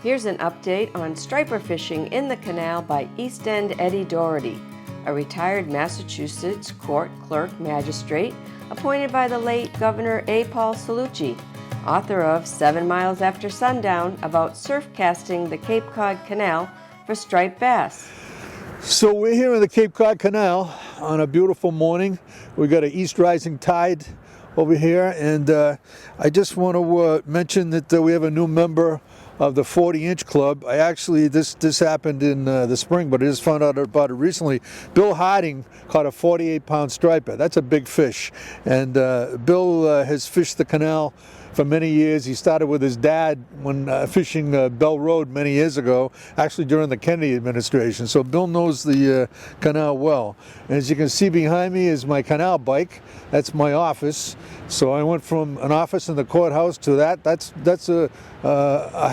Here's an update on striper fishing in the canal by East End Eddie Doherty, a retired Massachusetts court clerk magistrate appointed by the late Governor A. Paul Cellucci, author of 7 Miles After Sundown about surf casting the Cape Cod Canal for striped bass. So we're here in the Cape Cod Canal on a beautiful morning. We got an east rising tide over here, and I just want to mention that we have a new member of the 40-inch club. This happened in the spring, but I just found out about it recently. Bill Harding caught a 48-pound striper. That's a big fish, and Bill has fished the canal for many years. He started with his dad when fishing Bell Road many years ago, actually during the Kennedy administration. So Bill knows the canal well. And as you can see behind me is my canal bike. That's my office. So I went from an office in the courthouse to that. That's a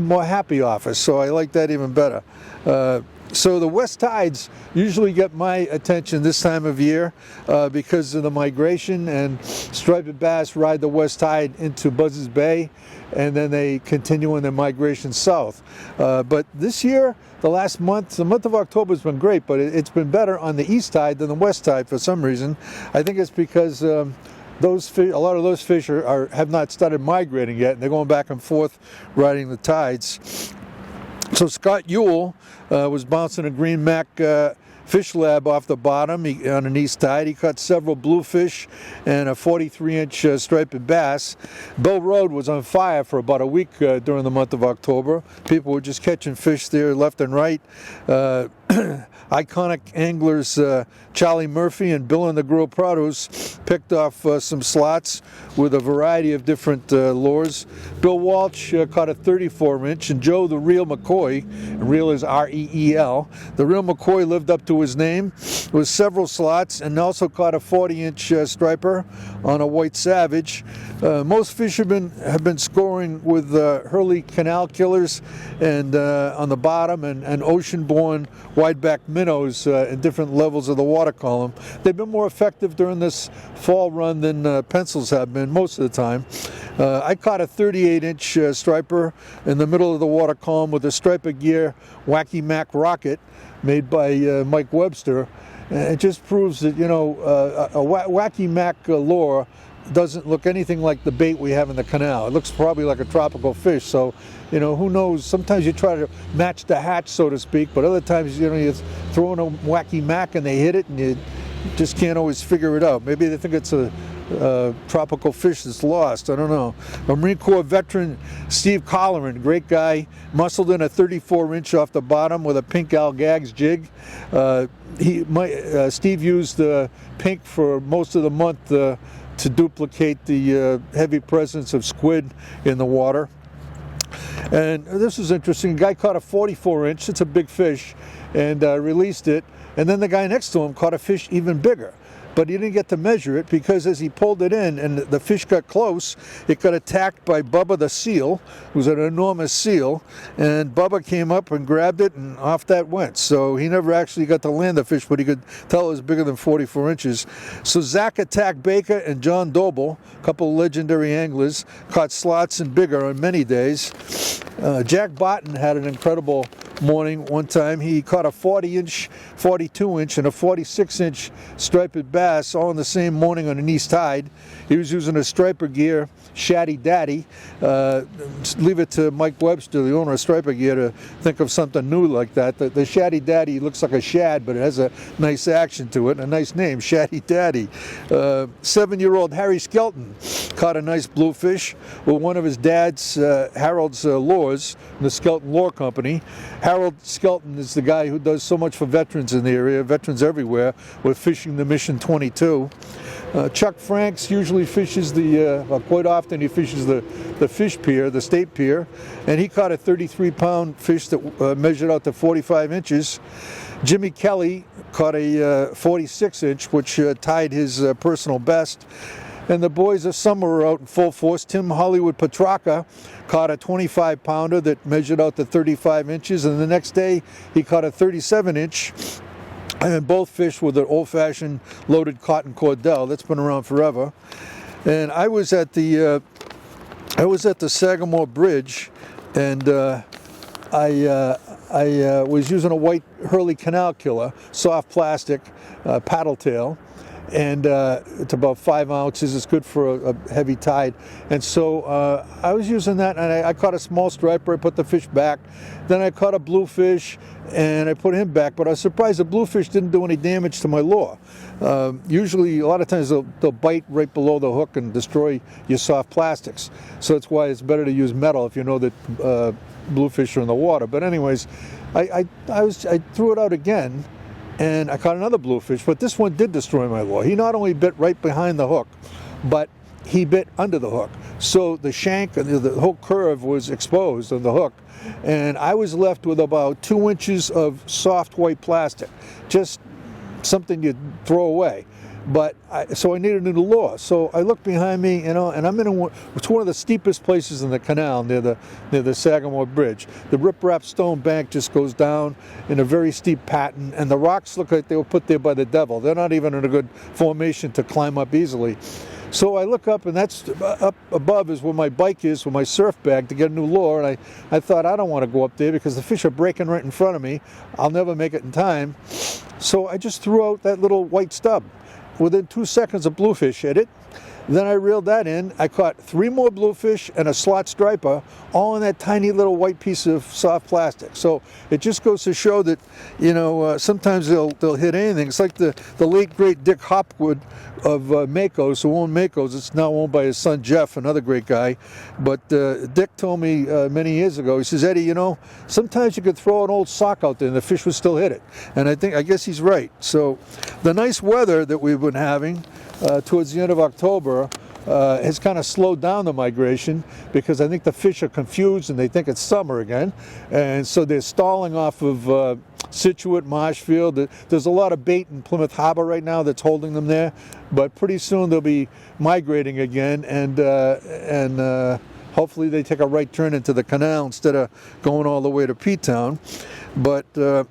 more happy office. So I like that even better. So the west tides usually get my attention this time of year because of the migration, and striped bass ride the west tide into Buzzards Bay, and then they continue on their migration south. But this year, the month of October has been great, but it's been better on the east tide than the west tide for some reason. I think it's because a lot of those fish have not started migrating yet, and they're going back and forth riding the tides. So Scott Ewell was bouncing a green mac fish lab off the bottom on an east tide. He caught several bluefish and a 43-inch striped bass. Bell Road was on fire for about a week during the month of October. People were just catching fish there left and right. Iconic anglers Charlie Murphy and Bill and the Grill Prados picked off some slots with a variety of different lures. Bill Walsh caught a 34-inch, and Joe the Real McCoy, and Real is R-E-E-L, the Real McCoy lived up to his name with several slots, and also caught a 40-inch striper on a white savage. Most fish have been scoring with Hurley Canal Killers and on the bottom, and ocean-born wideback minnows in different levels of the water column. They've been more effective during this fall run than pencils have been most of the time. I caught a 38-inch striper in the middle of the water column with a striper gear Wacky Mac rocket made by Mike Webster. It just proves that, a Wacky Mac lure doesn't look anything like the bait we have in the canal. It looks probably like a tropical fish, so who knows, sometimes you try to match the hatch, so to speak, but other times you're throwing a Wacky Mac and they hit it and you just can't always figure it out. Maybe they think it's a tropical fish that's lost. I don't know. A Marine Corps veteran, Steve Colleran, great guy, muscled in a 34-inch off the bottom with a pink Algags jig. Steve used pink for most of the month to duplicate the heavy presence of squid in the water. And this is interesting. A guy caught a 44-inch, it's a big fish, and released it. And then the guy next to him caught a fish even bigger. But he didn't get to measure it because as he pulled it in and the fish got close, it got attacked by Bubba the seal, who's an enormous seal, and Bubba came up and grabbed it and off that went. So he never actually got to land the fish, but he could tell it was bigger than 44 inches. So Zach Attack Baker and John Doble, a couple of legendary anglers, caught slots and bigger on many days. Jack Barton had an incredible morning one time. He caught a 40-inch, 42-inch, and a 46-inch striped bass all in the same morning on an east tide. He was using a striper gear, Shaddy Daddy. Leave it to Mike Webster, the owner of Striper Gear, to think of something new like that. The Shaddy Daddy looks like a shad, but it has a nice action to it, and a nice name, Shaddy Daddy. 7-year-old Harry Skelton caught a nice bluefish with one of his dad's, Harold's lures, the Skelton Lure Company. Harold Skelton is the guy who does so much for veterans in the area, veterans everywhere, with Fishing the Mission 22. Chuck Franks usually fishes quite often he fishes the fish pier, the state pier, and he caught a 33-pound fish that measured out to 45 inches. Jimmy Kelly caught a 46-inch, which tied his personal best. And the boys of summer were out in full force. Tim Hollywood Petrarca caught a 25-pounder that measured out to 35 inches, and the next day he caught a 37-inch. And both fish with an old-fashioned loaded cotton cordell that's been around forever. And I was at the Sagamore Bridge, and I was using a white Hurley Canal Killer, soft plastic, paddle tail, and it's about 5 ounces. It's good for a heavy tide. And so I was using that, and I caught a small striper. I put the fish back. Then I caught a bluefish, and I put him back. But I was surprised the bluefish didn't do any damage to my lure. Usually, a lot of times they'll bite right below the hook and destroy your soft plastics. So that's why it's better to use metal if you know that bluefish are in the water. But anyways, I threw it out again, and I caught another bluefish, but this one did destroy my lure. He not only bit right behind the hook, but he bit under the hook. So the shank and the whole curve was exposed on the hook, and I was left with about 2 inches of soft white plastic, just something you'd throw away. But so I needed a new lure. So I looked behind me, and I'm in it's one of the steepest places in the canal near the Sagamore Bridge. The riprap stone bank just goes down in a very steep pattern, and the rocks look like they were put there by the devil. They're not even in a good formation to climb up easily. So I look up, and that's up above is where my bike is with my surf bag to get a new lure. And I thought, I don't want to go up there because the fish are breaking right in front of me. I'll never make it in time. So I just threw out that little white stub. Within 2 seconds, a bluefish hit it. Then I reeled that in. I caught 3 more bluefish and a slot striper, all in that tiny little white piece of soft plastic. So it just goes to show that, sometimes they'll hit anything. It's like the late great Dick Hopwood of Mako's, who owned Mako's. It's now owned by his son Jeff, another great guy. But Dick told me many years ago, he says, Eddie, sometimes you could throw an old sock out there and the fish would still hit it. And I guess he's right. So the nice weather that we've been having towards the end of October has kind of slowed down the migration, because I think the fish are confused and they think it's summer again, and so they're stalling off of Situate, Marshfield. There's a lot of bait in Plymouth Harbor right now that's holding them there, but pretty soon they'll be migrating again, and hopefully they take a right turn into the canal instead of going all the way to P-Town. But the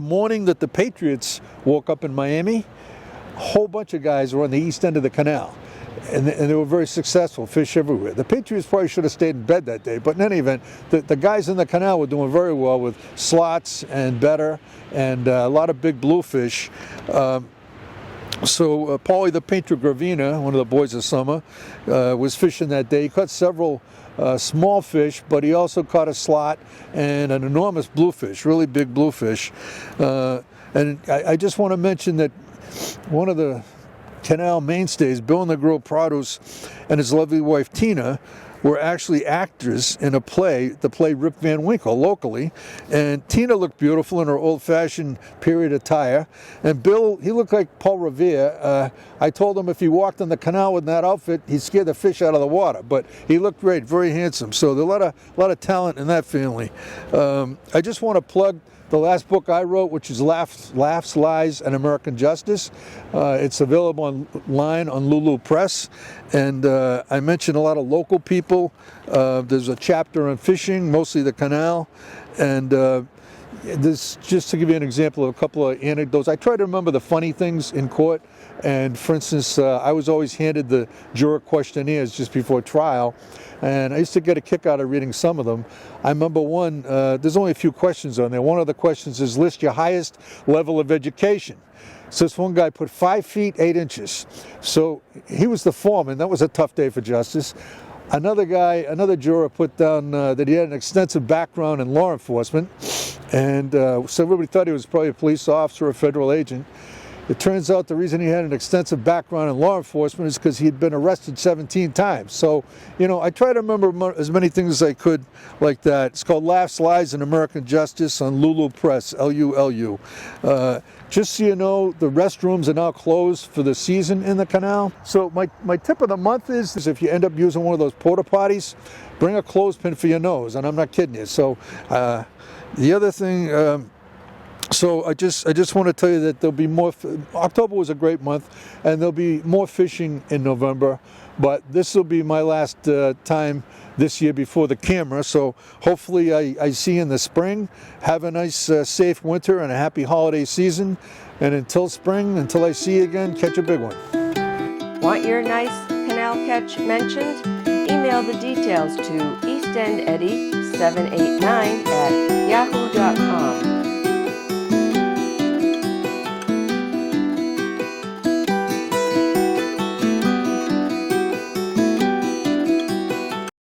morning that the Patriots woke up in Miami, a whole bunch of guys were on the east end of the canal, and they were very successful, fish everywhere. The Patriots probably should have stayed in bed that day, but in any event, the guys in the canal were doing very well with slots and better, and a lot of big bluefish. So Paulie the Painter Gravina, one of the boys of summer, was fishing that day. He caught several small fish, but he also caught a slot and an enormous bluefish, really big bluefish. And I just want to mention that one of the canal mainstays, Bill and the Girl Prados, and his lovely wife Tina, were actually actors in the play Rip Van Winkle, locally. And Tina looked beautiful in her old-fashioned period attire. And Bill, he looked like Paul Revere. I told him if he walked on the canal with that outfit, he'd scare the fish out of the water. But he looked great, very handsome. So there's a lot of talent in that family. I just want to plug the last book I wrote, which is Laughs, Lies, and American Justice. It's available online on Lulu Press. And I mentioned a lot of local people. There's a chapter on fishing, mostly the canal. And this, just to give you an example of a couple of anecdotes, I try to remember the funny things in court. And for instance, I was always handed the juror questionnaires just before trial, and I used to get a kick out of reading some of them. I remember one, there's only a few questions on there. One of the questions is, list your highest level of education. So this one guy put 5 feet 8 inches. So he was the foreman. That was a tough day for justice. Another juror put down that he had an extensive background in law enforcement, and so everybody thought he was probably a police officer or a federal agent. It turns out the reason he had an extensive background in law enforcement is because he had been arrested 17 times. So, I try to remember as many things as I could like that. It's called Laughs, Lies, and American Justice on Lulu Press, Lulu. Just so you know, the restrooms are now closed for the season in the canal. So my tip of the month is if you end up using one of those porta potties, bring a clothespin for your nose, and I'm not kidding you. So the other thing, so I just want to tell you that there'll be more. October was a great month, and there'll be more fishing in November. But this will be my last time this year before the camera. So hopefully I see you in the spring. Have a nice, safe winter and a happy holiday season. And until spring, until I see you again, catch a big one. Want your nice canal catch mentioned? Email the details to eastendeddie 789 at yahoo.com.